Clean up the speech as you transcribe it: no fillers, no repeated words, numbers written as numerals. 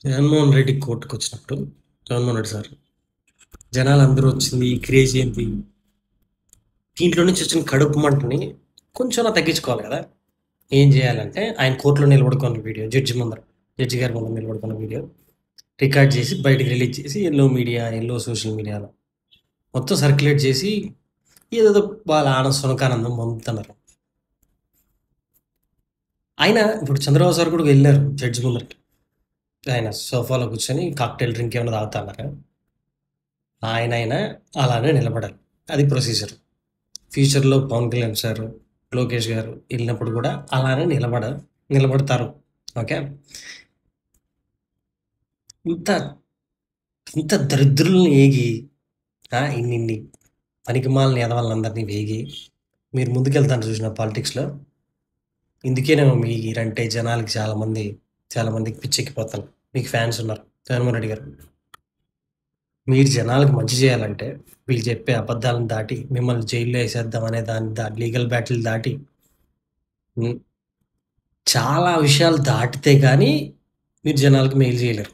జగన్మోహన్ రెడ్డి కోర్టుకు వచ్చినప్పుడు జగన్మోహన్ రెడ్డి సార్ జనాలు అందరూ వచ్చింది ఈ క్రేజ్ ఏంటి, దీంట్లో నుంచి వచ్చిన కడుపు మంటని కొంచెం తగ్గించుకోవాలి కదా. ఏం చేయాలంటే ఆయన కోర్టులో నిలబడుకున్న వీడియో, జడ్జి గారి ముందు నిలబడుకున్న వీడియో రికార్డ్ చేసి బయటికి రిలీజ్ చేసి ఎల్లో సోషల్ మీడియాలో మొత్తం సర్క్యులేట్ చేసి ఏదో వాళ్ళ సునకానందం పొందుతున్నారు. ఆయన ఇప్పుడు చంద్రబాబు సార్ కూడా వెళ్ళారు జడ్జి ముందరికి, ఆయన సోఫాలో కూర్చొని కాక్టైల్ డ్రింక్ ఏమైనా తాగుతున్నారు. ఆయన అలానే నిలబడాలి, అది ప్రొసీజర్. ఫ్యూచర్లో పవన్ కళ్యాణ్ సార్, లోకేష్ గారు వెళ్ళినప్పుడు కూడా అలానే నిలబడతారు. ఓకే, ఇంత ఇంత దరిద్రుల్ని ఏగి ఇన్ని పనికిమాలని ఎదవాళ్ళందరినీ వేగి మీరు ముందుకెళ్తాను చూసిన పాలిటిక్స్లో. ఇందుకేనేమో మీరంటే జనాలకి చాలామందికి పిచ్చెక్కిపోతాను. మీకు ఫ్యాన్స్ ఉన్నారు. జగన్మోహన్ రెడ్డి గారు, మీరు జనాలకు మంచి చేయాలంటే వీళ్ళు చెప్పే అబద్ధాలను దాటి మిమ్మల్ని జైల్లో వేసేద్దాం అనే దాని లీగల్ బ్యాటిల్ దాటి చాలా విషయాలు దాటితే కానీ మీరు జనాలకు మెయిల్ చేయలేరు.